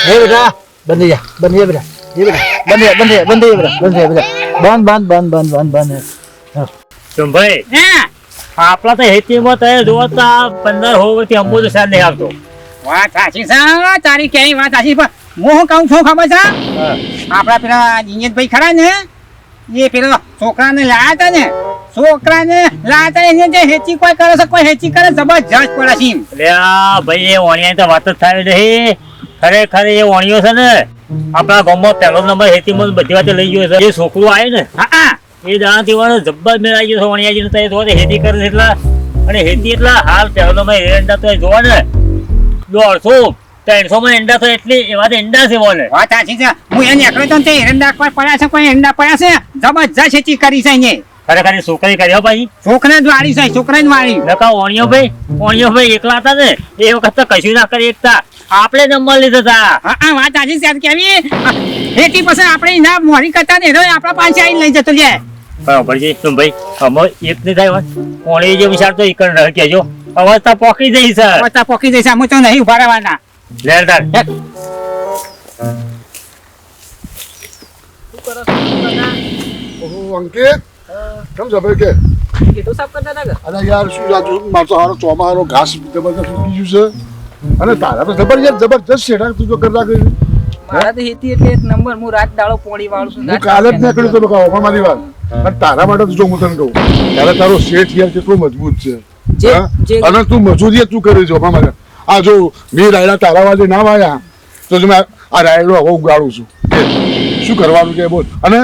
હે બેટા બંધ જા બંધ જા બેટા ये बेटा बंद तुम भाई आपला तर हेती मत आहे जोता 15 होवती अंबू તો સાર નહીં આવતો વાત સાચી છે તારી કેવી વાત સાચી પણ હું કહું છું ખબર છે આપડા પેલા જીનેશભાઈ ખરા ને એ પેલો છોકરાને લાયા હતા ને એને જે હેચી કોઈ કરે છે કોઈ હેચી કરે જબરજસ્ત પડે છે એટલે આ ભાઈ એ ઓણિયા તો વાત જ થાય નહીં ખરેખર એ ઓણિયો છે ને આપણા ગામમાં પહેલો નંબર હેતીમાં બધી વાતે લઈ ગયો છે એ છોકરું આવે ને હા એ દાણા દીવાનો જબ્બર મેળાઈ ગયો છે ઓણિયાજી ને તો હેતી કરે છે એટલા અને હેતી એટલા હાલ પહેલો નંબર એરંડા તો જોવા ને 150-300 માં એંડા તો એટલી એવા તો એંડા છે બોલે વાત સાચી છે હું એને એકલો તો એરંડા કોઈ પડ્યા છે કોઈ એરંડા પડ્યા છે જબરજસ્ત હેચી કરી છે એને ખરેખર છોકરી કર્યો ભાઈ છોકરા જ વાળી છે છોકરા જ વાળી નકા ઓણિયો ભાઈ એકલા હતા ને એ વખત તો કશું ના કરી એકતા આપણે નંબર લીધા હતા હા વાત સાચી છે કેવી હેટી પછી આપણે ના મોરી કરતા ને આપણા પાસે આવીને લઈ જતો લે બરાબર છે તું ભાઈ અમે એક નહીં થાય ઓણી જે વિચાર તો એક રહે કેજો અવસ્થા પોકી જઈ છે અવસ્થા પોકી જઈ છે અમે તો નહીં ઉભા રહેવાના લેરદાર અંકિત કેમ છે ભાઈ કે કેટલું સાફ કરતા હતા અરે યાર શું જાતું મારતો હારો ચોમાહારો ઘાસ જબરદસ્ત ઉગી ગયું છે અને તારા તો જબરજસ્ત શેડા તું તો કરતા કરી મારા તો હેતી એટલે એક નંબર હું રાત દાડો પોણી વાળું છું હું કાલે જ નીકળ્યો તો બકા ઓફર મારી વાત અને તારા માટે તો જો હું તને કહું ત્યારે તારો શેઠ યાર કેટલો મજબૂત છે અને તું મજૂરી તું કરી છો મારે આ જો મેં રાયડા તારા વાજે ના વાયા તો મેં આ રાયડો હવે ઉગાડું છું શું કરવાનું કે બોલ અને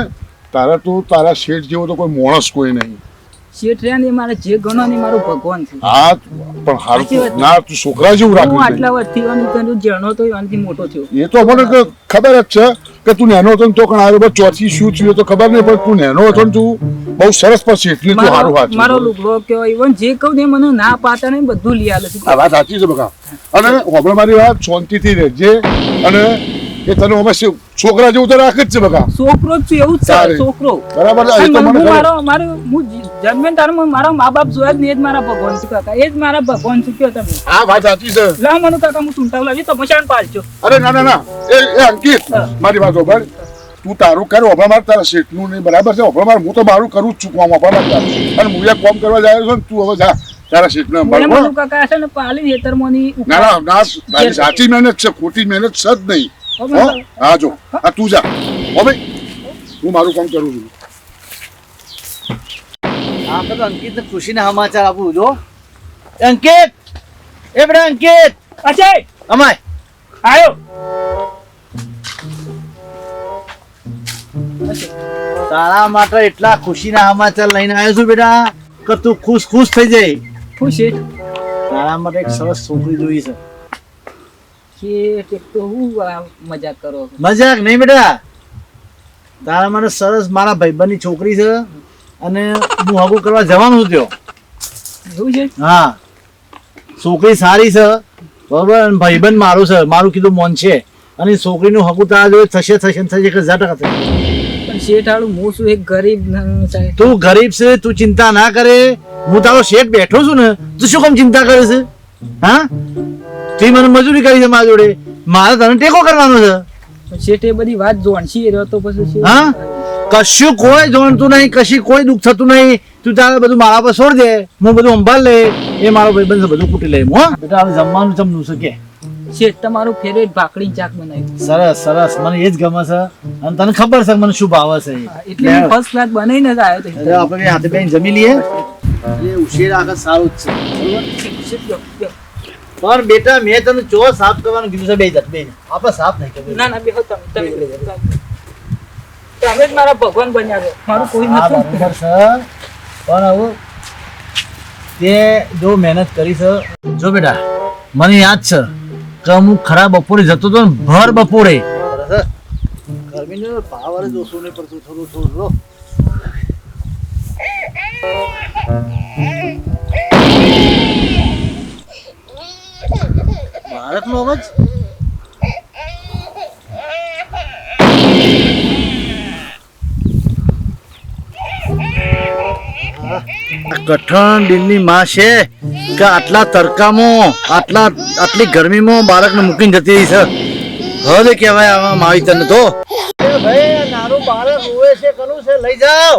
તારા શેઠ જેવો તો કોઈ માણસ કોઈ નહીં શેઠ રહ્યા ને મારે જે ગણો ને મારું ભગવાન છે હા પણ હારું ના તું છોકરા જેવું હું રાખી આટલા વર્ષથી તને જણો તો આનાથી મોટો થયો એ તો મને ખબર જ છે કે તું નેનો હતો ને તો પણ આ ચોથી શું થયું તો ખબર નહીં પણ તું નેનો હતો ને તું બહુ સરસ પછી એટલી તું સારું વાત મારો લુગડો કેવો ઇવન જે કહું ને મને ના પાતા ને બધું લઈ આલે છે આ વાત સાચી છે બકા અને હોબળ મારી વાત શાંતિથી રહેજે અને એ તને અમે છોકરા જેવું તો રાખે જ છે બકા છોકરો જ છું એવું જ છે છોકરો બરાબર છે એ તો મને હું જન્મે તારે મારા મા બાપ જોયા જ ને એ જ મારા ભગવાન છે કાકા એ જ મારા ભગવાન છે કયો તમે આ વાત સાચી છે લા મને કાકા હું સુંટાવ લાવી તો મશાન પાડજો અરે ના એ અંકિત મારી વાત હોબળ તું તારું કર હોબળ માર તારા શેઠનું નહીં બરાબર છે હોબળ માર હું તો મારું કરું જ છું કામ હોબળ માર અને હું એક કામ કરવા જાય છું તું હવે જા તારા શેઠને મને કાકા છે ને પાલી હેતરમાંની ના મારી સાચી મહેનત છે ખોટી મહેનત છે જ નહીં હા જો આ તું જા હવે હું મારું કામ કરું છું આ તો અંકિત ને ખુશીના સમાચાર આપું જો અંકિત એ બેટા અંકિત અજય અમાય આયો તારા માટે એટલા ખુશીના સમાચાર લઈને આવ્યો છું બેટા કે તું ખુશ થઈ જાય ખુશ છે તારા માટે એક સરસ છોકરી જોઈ છે કે તો હું મજાક કરો મજાક નહીં બેટા તારા માટે સરસ મારા ભાઈબંધની છોકરી છે અને હું હગું કરવા જવાનું છું એવું છે હા છોકરી સારી છે બરોબર અને ભાઈબંધ મારું છે મારું કીધું મોન છે અને છોકરીનું હગું તારા જોડે થશે 1000% થશે પણ શેઠાળું હું શું એક ગરીબ સાહેબ તું ગરીબ છે તું ચિંતા ના કરે હું તારો શેઠ બેઠો છું ને તું શું કામ ચિંતા કરે છે હા તું મને મજૂરી કરી છે મારા જોડે મારે તને ટેકો કરવાનો છે શેઠે બધી વાત જોણસી રહ્યો તો પછી હા કશું કોઈ જોણતું નહીં કશી કોઈ દુઃખ થતું નહીં તું તારે બધું મારા પર છોડ દે હું બધું સંભાળ લે એ મારો ભાઈબંધ બધું કૂટી લે હો બેટા હવે જમવાનું જમનું છે કે શેઠ તમારું ફેવરેટ ભાખરી ચાક બનાવ્યું સરસ મને એ જ ગમે છે અને તને ખબર છે મને શું ભાવે છે એટલે ફર્સ્ટ ક્લાસ બનાવીને જ આવ્યો તો આપણે હાથે બેન જમી લઈએ એ ઉશેર આગળ સારું જ છે પણ બેટા મેં તને ચો સાફ કરવાનું કીધું છે બે જત બેન આપણે સાફ નહીં કર્યું ના બેહો તમે જ મારા ભગવાન બન્યા છો મારું કોઈ નથી બરાબર છે પણ હવે તે જો મહેનત કરી છે જો બેટા મને યાદ છે કે હું ખરા બપોરે જતો હતો ને ભર બપોરે ગરમીનો પાવર જ ઓછું નહીં પડતું થોડું ભારતનો અવાજ કઠણ દિલની માં છે કે આટલા તડકામાં આટલી ગરમીમાં બાળકને મૂકીને જતી રહી છે હવે કહેવાય આવા માવિતરને તો ભાઈ નાનું બાળક રોવે છે કનું છે લઈ જાઓ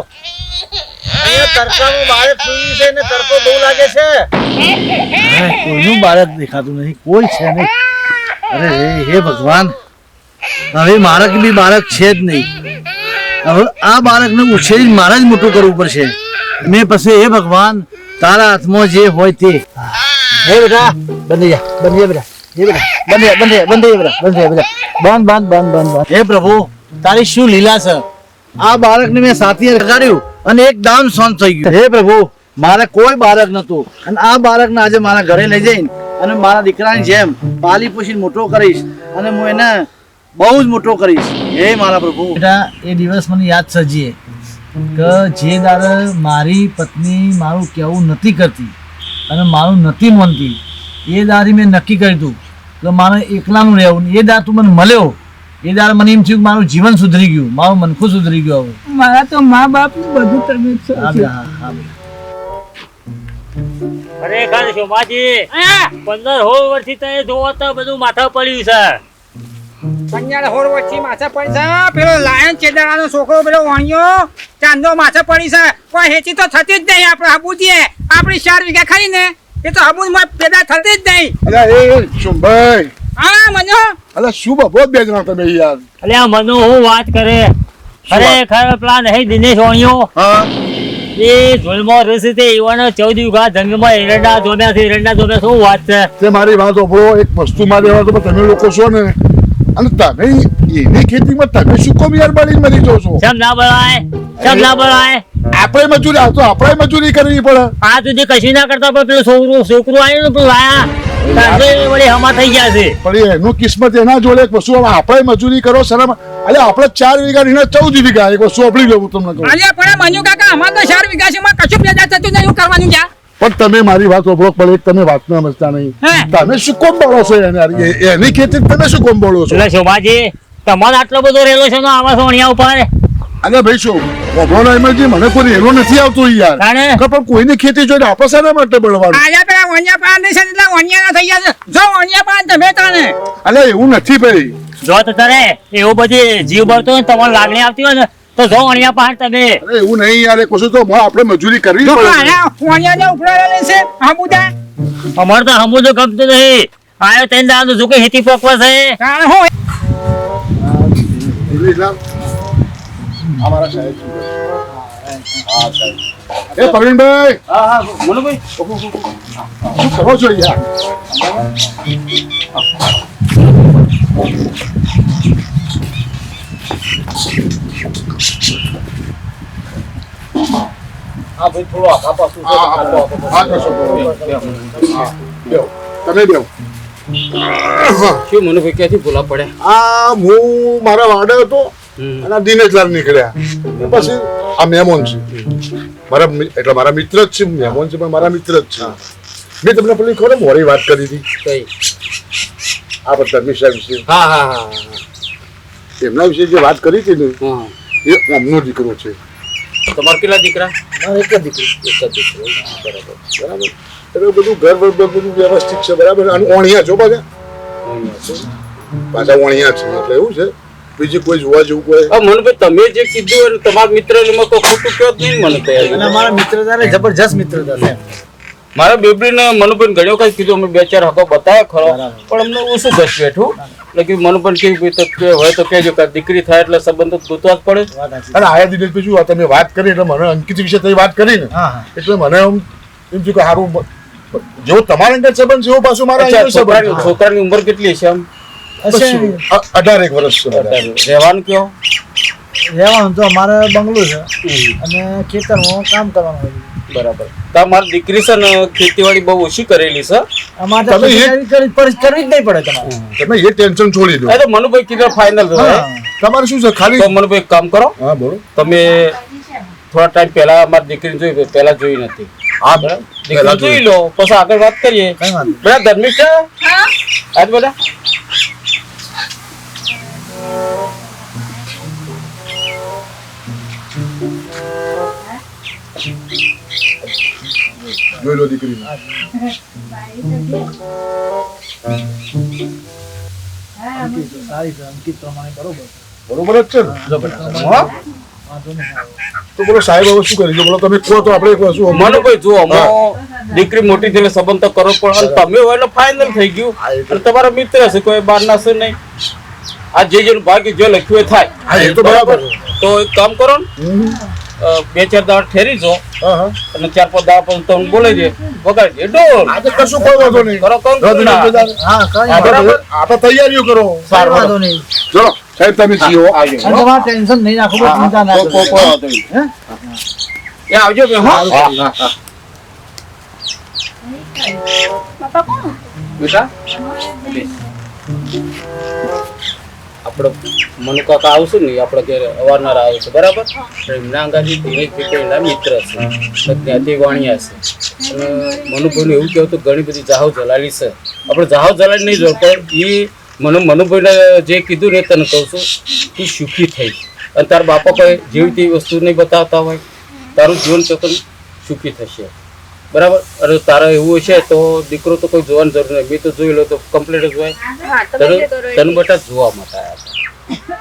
અહીંયા તડકાનું બાળક સૂઈ છે ને તડકો બહુ લાગે છે કોઈનું બાળક દેખાતું નથી કોઈ છે નહીં અરે હે ભગવાન હવે મારા બી બાળક છે જ નહીં હવે આ બાળકને ઉછેરી મારે જ મોટું કરવું પડશે મેં પછી હે ભગવાન તારા હાથમાં જે હોય તે હે બેટા બંધ જા બેટા હે બેટા બંધ હે પ્રભુ તારી શું લીલા છે આ બાળકને મેં સાથે લગાડ્યું અને એકદમ શાંત થઈ ગયું હે પ્રભુ મારે કોઈ બાળક નતું અને આ બાળકને આજે મારા ઘરે લઈ જઈને અને મારા દીકરાની જેમ પાલી પોષીને મોટો કરીશ અને હું એને બહુ જ મોટો કરીશ હે મારા પ્રભુ બેટા એ દિવસ મને યાદ સજીએ કે જે દાડે મારી પત્ની મારું કહેવું નથી કરતી અને મારું નથી માનતી એ દાડે મેં નક્કી કર્યું હતું કે મારે એકલાનું રહેવું એ દાડે તું મને મળ્યો એ દાડે મને એમ થયું કે મારું જીવન સુધરી ગયું મારું મનખું સુધરી ગયું હવે મારા તો મા બાપ બધું તમે છો. હા બેટા, હા બેટા. ખરેખર શોભાજી 15-16 વર્ષથી તો એ જોવો તો બધું માથા પડ્યું છે. પંજાળ હોર વચ્ચે માથા પડી છે પેલો લાયન ચેડાળાનો છોકરો પેલો વાણિયો ચાંદો માથા પડી છે કોઈ હેચી તો થતી જ નહીં આપણે હબુજીએ આપણી 4 વીઘા ખરી ને એ તો હબુજમાં પેદા થતી જ નહીં. અલ્યા એ શુંભાઈ હા મનો અલ્યા શું બહુ બે જણા તમે યાર એટલે આ મનુ હું વાત કરે ખરેખર પ્લાન હે દિનેશ વાણિયો હા એ ધોલમાં રહેશે તે એવાનો 14 વીઘા જંગમાં એરંડા જોમ્યા છે શું વાત છે. તે મારી વાત ઓપડો એક વસ્તુ માં દેવા તો તમે લોકો છો ને અને તમે એની ખેતીમાં તમે શું કોમ યાર બળીને મરી જાવ છો કેમ ના બોલાય આપણે મજૂરી આ તો આપણે મજૂરી કરવી પડે આ સુધી કશું ના કરતા પણ પેલું છોકરું આવ્યું ને પેલું લાયા તારે વળી હમા થઈ ગયા છે. પણ એનું કિસ્મત એના જોડે એક વસ્તુ આપણે મજૂરી કરો શરમ અલે આપણે 4 વીઘા એના 14 વીઘા એક વસ્તુ આપડી લઉં તમને કહું અલ્યા પણ મનુ કાકા અમાર તો 4 વીઘા છે માં કશું પેદા થતું નહીં એવું કરવાનું ક્યાં પણ તમે મારી વાત ઓપડો પડે એક તમે વાત ના સમજતા નહીં તમે શું કોમ બોલો છો એને એની ખેતી તમે શું કોમ બોલો છો એટલે શોભાજી તમારે આટલો બધો રહેલો છે આવા સોણિયા ઉપર અરે ભાઈ શું ઓપડો એમજી મને કોઈ એનો નથી આવતો યાર તાણે? કે પણ કોઈની ખેતી જોઈને આપણે શાના માટે બળવાનું આજા પેલા વણિયા પાન નહીં છે એટલે વણિયા ના થઈ ગયા છે જો વણિયા પાન તમે તાને અલે એવું નથી ભાઈ જો તો તારે એવું બધી જીવ બળતો હોય ને તમારે લાગણી આવતી હોય ને તો જો અણિયા પહાડ તમે અરે એવું નહીં યાર એક વસ્તુ તો આપણે મજૂરી કરવી જો પડે આના વણિયા ને ઉપડાવેલા છે હબુદા અમારે તો હમું તો ગમતું નહીં આયો તેને દાદા જો કે હેતી પોકવા છે કારણ હો અમારા સાહેબ હા સાહેબ એ પ્રવીણભાઈ હા હા બોલો ભાઈ શું કરો છો યાર હા ભાઈ થોડો આખા પાછું છે. હા કશો બેવ તમે બેવ શું મનુભાઈ ક્યાંથી ભૂલા પડ્યા આ હું મારા વાડે હતો અને આ દિનેશલાલ નીકળ્યા પછી આ મહેમાન છે એટલે મારા મિત્ર જ છે મહેમાન છે પણ મારા મિત્ર જ છે મેં તમને પેલી ખબર મોડી વાત કરી હતી કઈ આ બધા મિશ્રા વિશે હા હા હા એમના વિશે જે વાત કરી હતી ને હા એ અમનો દીકરો છે તમારે કેટલા દીકરા મારે એક જ દીકરી. એક જ દીકરો બરાબર બરાબર એટલે બધું ઘર બધું વ્યવસ્થિત છે બરાબર અને ઓણિયા છો પાછા ઓણિયા છે એટલે એવું છે બીજું કોઈ જોવા જેવું કોઈ હા મનુભાઈ તમે જે કીધું અને તમારા મિત્ર ને કોઈ ખોટું કયો જ નહીં મને અને તૈયાર અમારા મિત્રતા ને જબરજસ્ત મિત્રતા છે મારા બેબડીને મનુભાઈ ઘણી વખત કીધું અમે 2-4 હકો બતાવ્યા ખરો પણ અમને ઓછું ઘસ બેઠું એટલે કે મનુભાઈ કેવું તો કે હોય તો કહેજો કે દીકરી થાય એટલે સંબંધ તો ગોતવા જ પડે વાત સાચી. અને આયા દિનેશભાઈ શું તમે વાત કરી એટલે મને અંકિત વિશે તમે વાત કરી ને હા હા એટલે મને એમ થયું કે સારું જેવો તમારા અંદર સંબંધ છે એવો પાછું મારા અચ્છા, અંદર સંબંધ છે. છોકરાની ઉંમર કેટલી છે આમ હશે. 18 વર્ષ છે મારા. રહેવાનું કયો રહેવાનું તો અમારે બંગલો છે અને ખેતરમાં કામ કરવાનું હોય. બરાબર તમારી દીકરી છે ને ખેતીવાડી બહુ ઓછી કરેલી છે અમારે તો તમે એ- ખેતીવાડી કરવી જ નહીં પડે તમારે તમે એ ટેન્શન છોડી દો એ તો મનુભાઈ કીધું ફાઇનલ હા. તમારે શું છે ખાલી તો મનુભાઈ એક કામ કરો હા બોલો તમે થોડા ટાઈમ પહેલા અમારી દીકરીને જોઈ પહેલા જોઈ નથી હા દીકરી જોઈ લો પછી આગળ વાત કરીએ કઈ વાંધો નહીં. બધા ધર્મિક છે આજ બધા જોઈ લો દીકરીને સારી છે અંકિત પ્રમાણે બરોબર બરોબર જ છે ને હા? વાંધો નહીં આવે. તો બોલો સાહેબ હવે શું કરી છે બોલો તમે કહો તો આપણે એક વસ્તુ મનુભાઈ જુઓ દીકરી મોટી થઈને સંબંધ તો કરવો પડે અને તમે હોય ફાઇનલ થઈ ગયું અને તમારા મિત્ર છે કોઈ બહાર ના છે નહીં આ જે જેનું ભાગ્ય જે લખ્યું એ થાય હા એ તો બરાબર તો એક કામ કરો ને 2-4 દાડા ઠેરી જો હા હા અને 4-5 દાડા પછી તમને બોલાવી દે વગાડી દે ડોલ આજે કશું કોઈ વાંધો નહીં કરો કામ કરો ના. હા કઈ હા, બરાબર. આપણે તૈયારીઓ કરો સારું વાંધો નહીં. ચલો સાહેબ તમે જીવો આવજો. અને તમારે ટેન્શન નહીં નાખો બસ ચિંતા ના કોઈ કરો વાંધો નહીં. એ આવજો બે હા બેટા આપણે મનુ કાકા આવશે ને આપણે ઘેર અવારનવાર આવે છે બરાબર તો એમના અંગાથી દિનેશ એના મિત્ર છે તો ત્યાંથી વાણિયા છે અને મનુભાઈનું એવું કહેવું તો ઘણી બધી જાહો જલાલી છે આપણે જાહો જલાલી નહીં જોડ પણ મનુભાઈને જે કીધું ને તને કહું છું તું સુખી થઈ અને તારા બાપા કોઈ જેવી તેવી વસ્તુ નહીં બતાવતા હોય તારું જીવન ચક્ર સુખી થશે બરાબર અને તારા એવું હશે તો દીકરો તો કોઈ જોવાની જરૂર નહીં મેં તો જોઈ લો તો કમ્પ્લીટ જ હોય તને બટા જોવા માટે આવ્યા હતા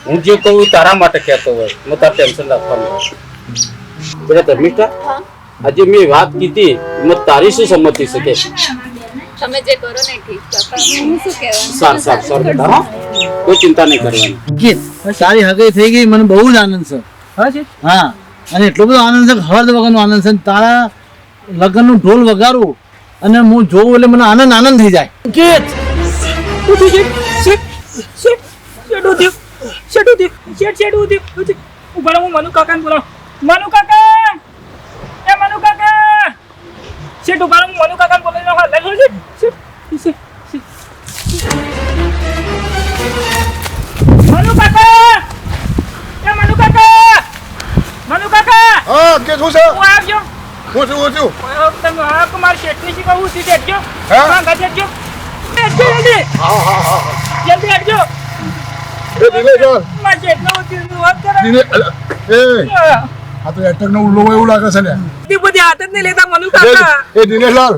હું જે કહું તારા માટે કહેતો હોય હું તાર ટેન્શન રાખવાનું બેટા ધર્મિષ્ઠા આજે મેં વાત કીધી એમાં તારી શું સંમતિ છે કે તમે જે કરો ને ઠીક કાકા હું શું કહેવાનું સારું બેટા હા કોઈ ચિંતા નહીં કરવાની અંકિત સારી હગાઈ થઈ ગઈ મને બહુ જ આનંદ છે હા છે હા અને એટલો બધો આનંદ છે હર્દ વગરનો આનંદ છે તારા લગ્નનું ઢોલ વગાડું અને હું જોઉં એટલે મને આનંદ થઈ જાય અંકિત મનુ કાકા બોલાવ મનુ કાકા એ મનુ કાકા શેઠ ઉભા રહો, હું મનુ કાકા બોલાવી મનુ કાકા એ મનુ કાકા મનુ કાકા હા કે શું છે હું આવજો હું છું તમે હા કુમાર શેઠની શી કહું છું દેખજો હા? હા દેખજો જલ્દી હા હા હા જલ્દી આવજો એ દિનેશ ચાલ માર શેઠનો વાત કરે દિને એ આ તો એટક નો ઉલ્લો હોય એવું લાગે છે ને તી બધી હાથ જ નહીં લેતા મનુ કાકા એ દિનેશલાલ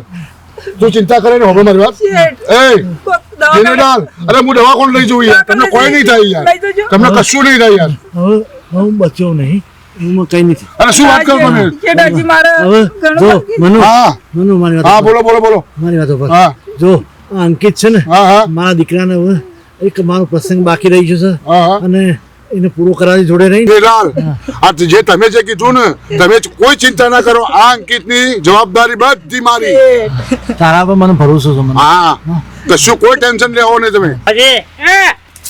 તું ચિંતા કરે ને હવે મારી વાત શેઠ એ કોક દવા દિનેશલાલ અરે હું દવા કોણ લઈ જઉં યાર તમને કોઈ નહીં થાય યાર લઈ જજો તમને કશું નહીં થાય યાર હવે હું બચ્યો નહીં હું કઈ નથી અરે શું વાત કરો તમે શેઠાજી મારે હવે ઘણું જો બાકી. મનુ હા મનુ મારી હા વાત બોલો મારી વાત ઉપર હા જો આ અંકિત છે ને હા હા મારા દીકરાને હવે એક મારો પ્રસંગ બાકી રહી ગયો છે હા હા અને એને પૂરો કરાવી જોડે રહી દિનેશલાલ આ જે તમે જે કીધું ને તમે કોઈ ચિંતા ના કરો આ અંકિતની જવાબદારી બધી મારી તારા પર મને ભરોસો છે મને હા કશું કોઈ ટેન્શન લેવો નહીં તમે અજે હે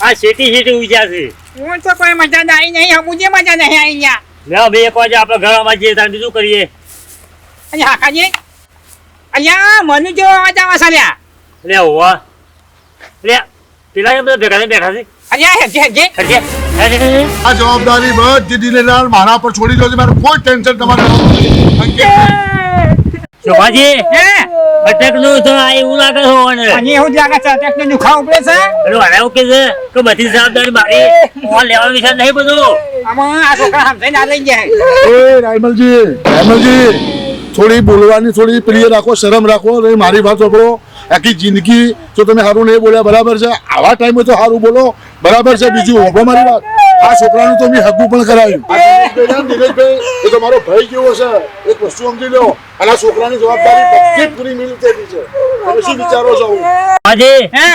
આ શેટી ઉજ્યા છે હું તો કોઈ મજા આવી નહીં મુજે મજા નહીં આવી યા લે બે એક વાગે આપણે ઘરમાં જઈએ તાર બીજું કરીએ અને હાકાજી અલ્યા મનુ જો અવાજ આવે છે લ્યા લે હોવા લે પેલા એમ બધા ભેગા થઈને બેઠા છે અલ્યા હેજે હેજે ખર્ચે હે આ જવાબદારી બધી દિનેશલાલ મારા પર છોડી દો મારે કોઈ ટેન્શન તમારે અંકિત શોભાજી હે અટક નું તો આ એવું લાગે છે હોવાને અને એવું જ લાગે છે ટેકને દુખાવ ઉપડે છે પેલું હારે એવું કે છે કે બધી જવાબદારી મારી હું લેવાનો વિચાર નહીં બધું આમાં આ છોકરા સમજાઈને આ લઈ જાય એ રાયમલજી થોડી બોલવાની થોડી પ્રિય રાખો શરમ રાખો અને મારી વાત સાંભળો આખી જિંદગી જો તમે સારું નહીં બોલ્યા બરાબર છે આવા ટાઈમે તો સારું બોલો બરાબર છે બીજું હોભો મારી વાત આ છોકરાનું તો મેં હગું પણ કરાયું આ દિનેશભાઈ એ તો મારો ભાઈ કેવો છે એક વસ્તુ સમજી લો અને આ છોકરાની જવાબદારી બધી પૂરી મિલતેની છે તમે શું વિચારો છો આજે હે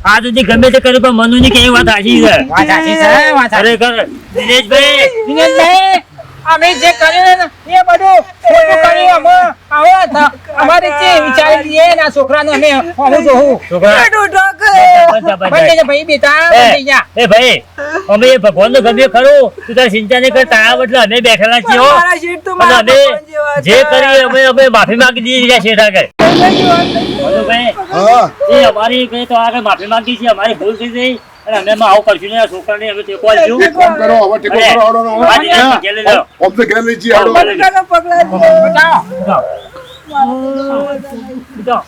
આ સુધી ગમે તે કર્યું પણ મનુની કેવી વાત સાચી છે વાત સાચી છે વાત સાચી ખરેખર દિનેશભાઈ દિનેશભાઈ અમે જે કર્યું ને એ બધું ખોટું કર્યું અમે અમારે જે વિચારી લઈએ ને આ છોકરાને અમે હું જોઉં છોકરા ભાઈ જજે ભાઈ બેટા બંધ જા એ ભાઈ અમે એ ભગવાનનો ગમે ખરું તું તારી ચિંતા નહીં કર તારા બદલે અમે બેઠેલા છીએ હો. અને અમે જે કરીએ અમે માફી માંગી દીધી છે શેઠ આગળ મનુભાઈ, હા એ અમારી કઈ તો આગળ માફી માંગી છે અમારી ભૂલ થઈ ગઈ અને અમે એમાં આવું કરશું ને આ છોકરાને અમે ટેકો આપ્યું. એક કામ કરો હવે ટેકો કરો હાડો નો. આ દીકરા ઘેર લઈ જાઓ. ઓમ તો ઘેર લઈ જઈએ હાડો બતાવો જાઓ.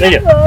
લઈ જાઓ.